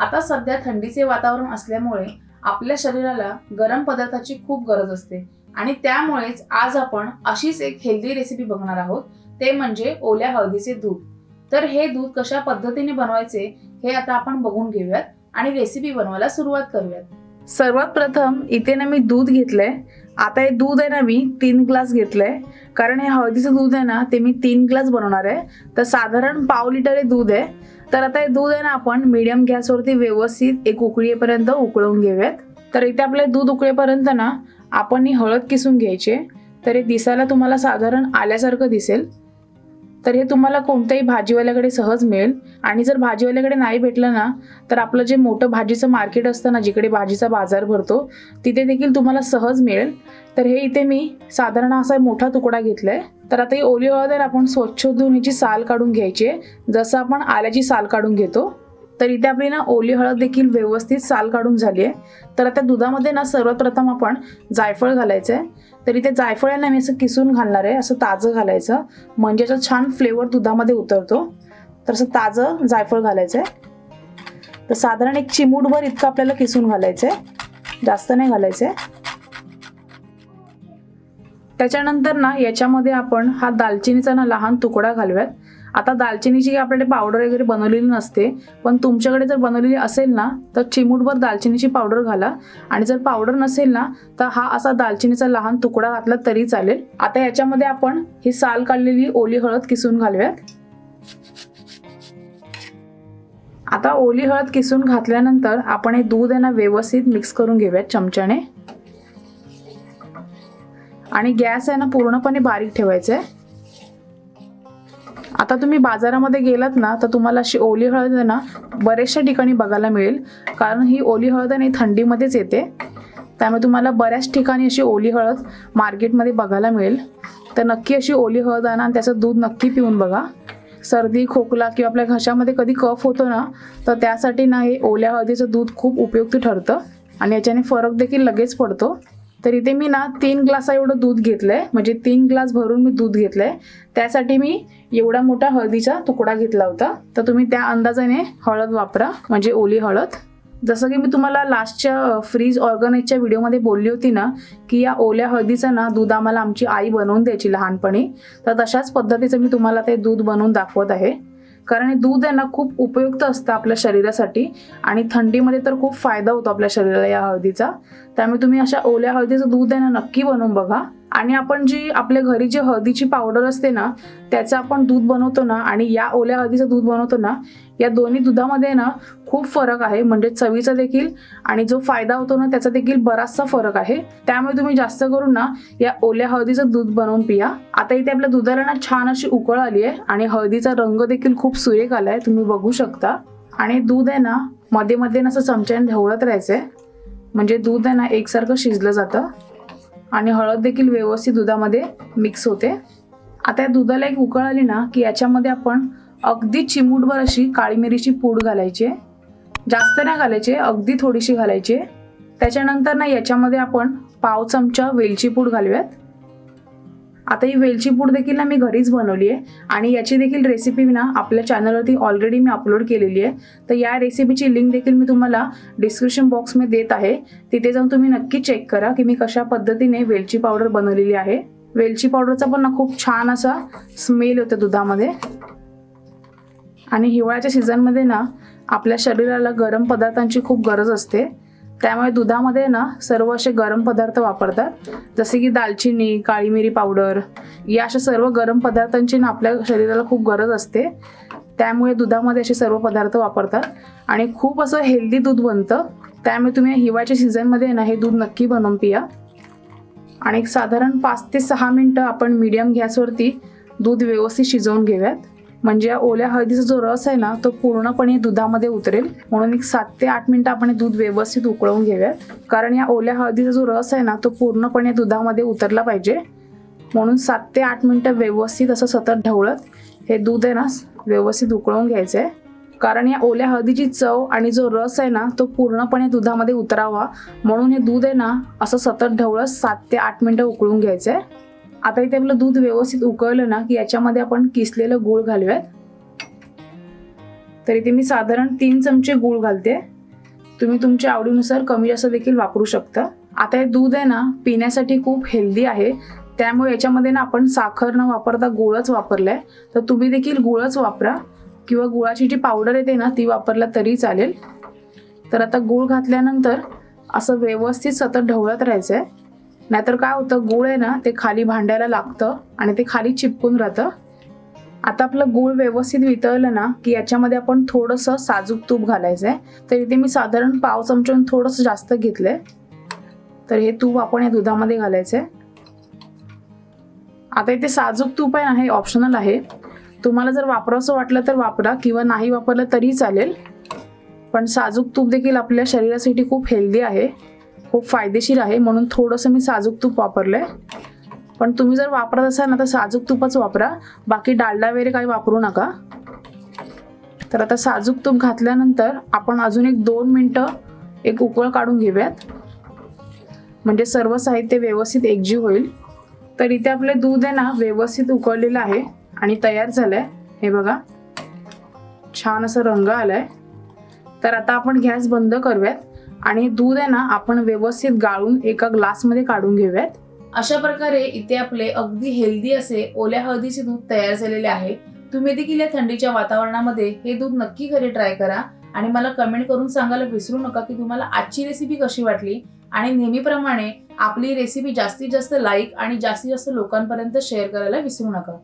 आता सध्या थंडीचे वातावरण असल्यामुळे आपल्या शरीराला गरम पदार्थाची खूप गरज असते आणि त्यामुळेच आज आपण अशीच एक हेल्दी रेसिपी बघणार आहोत, ते म्हणजे ओल्या हळदीचे दूध. तर हे दूध कशा पद्धतीने बनवायचे हे आता आपण बघून घेऊयात आणि रेसिपी बनवायला सुरुवात करूयात. सर्वात प्रथम इथे ना मी दूध घेतलंय. आता हे दूध आहे ना मी 3 ग्लास घेतलंय, कारण हे हळदीचं दूध आहे ना ते मी 3 ग्लास बनवणार आहे. तर साधारण पाव लिटर हे दूध आहे. तर आता हे दूध आहे ना आपण मीडियम गॅसवरती व्यवस्थित एक उकळी येईपर्यंत उकळून घेऊयात. तर इथे आपले दूध उकळेपर्यंत ना आपण ही हळद किसून घ्यायची. तर हे दिसायला तुम्हाला साधारण आल्यासारखं दिसेल. तर हे तुम्हाला कोणत्याही भाजीवाल्याकडे सहज मिळेल आणि जर भाजीवाल्याकडे नाही भेटलं ना तर आपलं जे मोठं भाजीचं मार्केट असतं ना, जिकडे भाजीचा बाजार भरतो, तिथे देखील तुम्हाला सहज मिळेल. तर हे इथे मी साधारण असा मोठा तुकडा घेतलाय. तर आता ही ओली हळद आहे आपण स्वच्छ धुवून ह्याची साल काढून घ्यायची आहे, जसं आपण आल्याची साल काढून घेतो. तर इथे आपली ना ओली हळद देखील व्यवस्थित साल काढून झाली आहे. तर आता दुधामध्ये ना सर्वात प्रथम आपण जायफळ घालायचं आहे. तर इथे जायफळ आहे ना मी असं किसून घालणार आहे, असं ताजं घालायचं, म्हणजे असं छान फ्लेवर दुधामध्ये उतरतो. तर असं ताजं जायफळ घालायचं आहे. तर साधारण एक चिमूटभर इतकं आपल्याला किसून घालायचं आहे, जास्त नाही घालायचं आहे. त्याच्यानंतर ना याच्यामध्ये आपण हा दालचिनीचा ना लहान तुकडा घालूयात. आता दालचिनीची आपल्याकडे पावडर वगैरे बनवलेली नसते, पण तुमच्याकडे जर बनवलेली असेल ना तर चिमूटभर दालचिनीची पावडर घाला, आणि जर पावडर नसेल ना तर हा असा दालचिनीचा लहान तुकडा घातला तरी चालेल. आता याच्यामध्ये आपण ही साल काढलेली ओली हळद किसून घालूयात. आता ओली हळद किसून घातल्यानंतर आपण हे दूध आहे ना व्यवस्थित मिक्स करून घेऊयात चमच्याने, आणि गॅस आहे ना पूर्णपणे बारीक ठेवायचा आहे. आता तुम्ही बाजारामध्ये गेलात ना तर तुम्हाला अशी ओली हळद आहे ना बऱ्याचशा ठिकाणी बघायला मिळेल, कारण ही ओली हळद आहे थंडीमध्येच येते. त्यामुळे तुम्हाला बऱ्याच ठिकाणी अशी ओली हळद मार्केटमध्ये बघायला मिळेल. तर नक्की अशी ओली हळद आणा आणि त्याचं दूध नक्की पिऊन बघा. सर्दी, खोकला किंवा आपल्या घशामध्ये कधी कफ होतो ना तर त्यासाठी ना हे ओल्या हळदीचं दूध खूप उपयुक्त ठरतं आणि याच्याने फरक देखील लगेच पडतो. तर इथे मी ना 3 ग्लास एवढं दूध घेतलंय, म्हणजे 3 ग्लास भरून मी दूध घेतलंय. त्यासाठी मी एवढा मोठा हळदीचा तुकडा घेतला होता. तर तुम्ही त्या अंदाजाने हळद वापरा, म्हणजे ओली हळद. जसं की मी तुम्हाला लास्टच्या फ्रीज ऑर्गनाइजच्या व्हिडिओमध्ये बोलली होती ना की या ओल्या हळदीचं ना दूध आम्हाला आमची आई बनवून द्यायची लहानपणी, तर तशाच पद्धतीचं मी तुम्हाला ते दूध बनवून दाखवत आहे. कारण हे दूध आहे ना खूप उपयुक्त असतं आपल्या शरीरासाठी, आणि थंडीमध्ये तर खूप फायदा होतो आपल्या शरीराला या हळदीचा. त्यामुळे तुम्ही अशा ओल्या हळदीचं दूध आहे ना नक्की बनवून बघा. आणि आपण जी आपल्या घरी जी हळदीची पावडर असते ना त्याचं आपण दूध बनवतो ना आणि या ओल्या हळदीचं दूध बनवतो ना, या दोन्ही दुधामध्ये ना खूप फरक आहे. म्हणजे चवीचा देखील आणि जो फायदा होतो ना त्याचा देखील बराचसा फरक आहे. त्यामुळे तुम्ही जास्त करून ना या ओल्या हळदीचं दूध बनवून पिया. आता इथे आपल्या दुधाला ना छान अशी उकळ आली आहे आणि हळदीचा रंग देखील खूप सुरेख आलाय, तुम्ही बघू शकता. आणि दूध आहे ना मध्ये मध्ये असं चमच्याने ढवळत राहायचंय, म्हणजे दूध आहे ना एकसारखं शिजलं जातं आणि हळद देखील व्यवस्थित दुधामध्ये मिक्स होते. आता या दुधाला एक उकळ आली ना की याच्यामध्ये आपण अगदी चिमूटभर अशी काळी मिरीची पूड घालायची. जास्त नाही घालायची, अगदी थोडीशी घालायची. त्याच्यानंतर ना याच्यामध्ये आपण पाव चमचा वेलची पूड घालूयात. आता ही वेलची पूड देखील ना मी घरीच बनवली आहे आणि याची देखील रेसिपी ना आपल्या चॅनलवरती ऑलरेडी मी अपलोड केलेली आहे. तर या रेसिपीची लिंक देखील मी तुम्हाला डिस्क्रिप्शन बॉक्समध्ये देत आहे. तिथे जाऊन तुम्ही नक्की चेक करा की मी कशा पद्धतीने वेलची पावडर बनवलेली आहे. वेलची पावडरचा पण ना खूप छान असा स्मेल होतो दुधामध्ये. आणि हिवाळ्याच्या सीझनमध्ये ना आपल्या शरीराला गरम पदार्थांची खूप गरज असते, त्यामुळे दुधामध्ये ना सर्व असे गरम पदार्थ वापरतात, जसे की दालचिनी, काळी मिरी पावडर, या अशा सर्व गरम पदार्थांची ना आपल्या शरीराला खूप गरज असते. त्यामुळे दुधामध्ये असे सर्व पदार्थ वापरतात आणि खूप असं हेल्दी दूध बनतं. त्यामुळे तुम्ही हिवाळ्याच्या सीझनमध्ये ना हे दूध नक्की बनवून पिया. आणि साधारण 5 ते 6 मिनटं आपण मीडियम गॅसवरती दूध व्यवस्थित शिजवून घेऊयात, म्हणजे या ओल्या हळदीचा जो रस आहे ना तो पूर्णपणे दुधामध्ये उतरेल. म्हणून एक 7 ते 8 मिनिटं आपण दूध व्यवस्थित उकळवून घेऊयात, कारण या ओल्या हळदीचा जो रस आहे ना तो पूर्णपणे दुधामध्ये उतरला पाहिजे. म्हणून 7 ते 8 मिनिटं व्यवस्थित असं सतत ढवळत हे दूध आहे ना व्यवस्थित उकळवून घ्यायचं आहे. कारण या ओल्या हळदीची चव आणि जो रस आहे ना तो पूर्णपणे दुधामध्ये उतरावा, म्हणून हे दूध आहे ना असं सतत ढवळत 7 ते 8 मिनिटं उकळून घ्यायचं आहे. आता इथे आपलं दूध व्यवस्थित उकळलं ना की याच्यामध्ये आपण किसलेलं गूळ घालूयात. तर इथे मी साधारण 3 चमचे गूळ घालते. तुम्ही तुमच्या आवडीनुसार कमी जास्त देखील वापरू शकता. आता हे दूध आहे ना पिण्यासाठी खूप हेल्दी आहे, त्यामुळे याच्यामध्ये ना आपण साखर न वापरता गुळच वापरलाय. तर तुम्ही देखील गुळच वापरा किंवा गुळाची जी पावडर येते ना ती वापरला तरी चालेल. तर आता गूळ घातल्यानंतर असं व्यवस्थित सतत ढवळत राहायचं आहे, नाहीतर काय होतं गूळ आहे ना ते खाली भांड्याला लागतं आणि ते खाली चिपकून राहतं. आता आपलं गूळ व्यवस्थित वितळलं ना की याच्यामध्ये आपण थोडंसं साजूक तूप घालायचं आहे. तर इथे मी साधारण पाव चमच्याहून थोडंसं जास्त घेतलंय. तर हे तूप आपण या दुधामध्ये घालायचं आहे. आता इथे साजूक तूप आहे ना हे ऑप्शनल आहे, तुम्हाला जर वापरावंसं वाटलं तर वापरा किंवा नाही वापरलं तरी चालेल. पण साजूक तूप देखील आपल्या शरीरासाठी खूप हेल्दी आहे, खूप फायदेशीर आहे, म्हणून थोडंसं मी साजूक तूप वापरलंय. पण तुम्ही जर वापरत असाल ना तर साजूक तुपच वापरा, बाकी डालडा वगैरे काही वापरू नका. तर आता साजूक तूप घातल्यानंतर आपण अजून एक 2 मिनटं एक उकळ काढून घेऊयात, म्हणजे सर्व साहित्य व्यवस्थित एकजीव होईल. तर इथे आपले दूध आहे ना व्यवस्थित उकळलेलं आहे आणि तयार झालंय. हे बघा छान असं रंग आलाय. तर आता आपण गॅस बंद करूयात आणि दूध आहे ना आपण व्यवस्थित गाळून एका ग्लासमध्ये काढून घेऊयात. अशा प्रकारे इथे आपले अगदी हेल्दी असे ओल्या हळदीचे दूध तयार झालेले आहे. तुम्ही देखील या थंडीच्या वातावरणामध्ये हे दूध नक्की घरी ट्राय करा आणि मला कमेंट करून सांगायला विसरू नका की तुम्हाला आजची रेसिपी कशी वाटली. आणि नेहमीप्रमाणे आपली रेसिपी जास्तीत जास्त लाईक आणि जास्तीत जास्त लोकांपर्यंत शेअर करायला विसरू नका.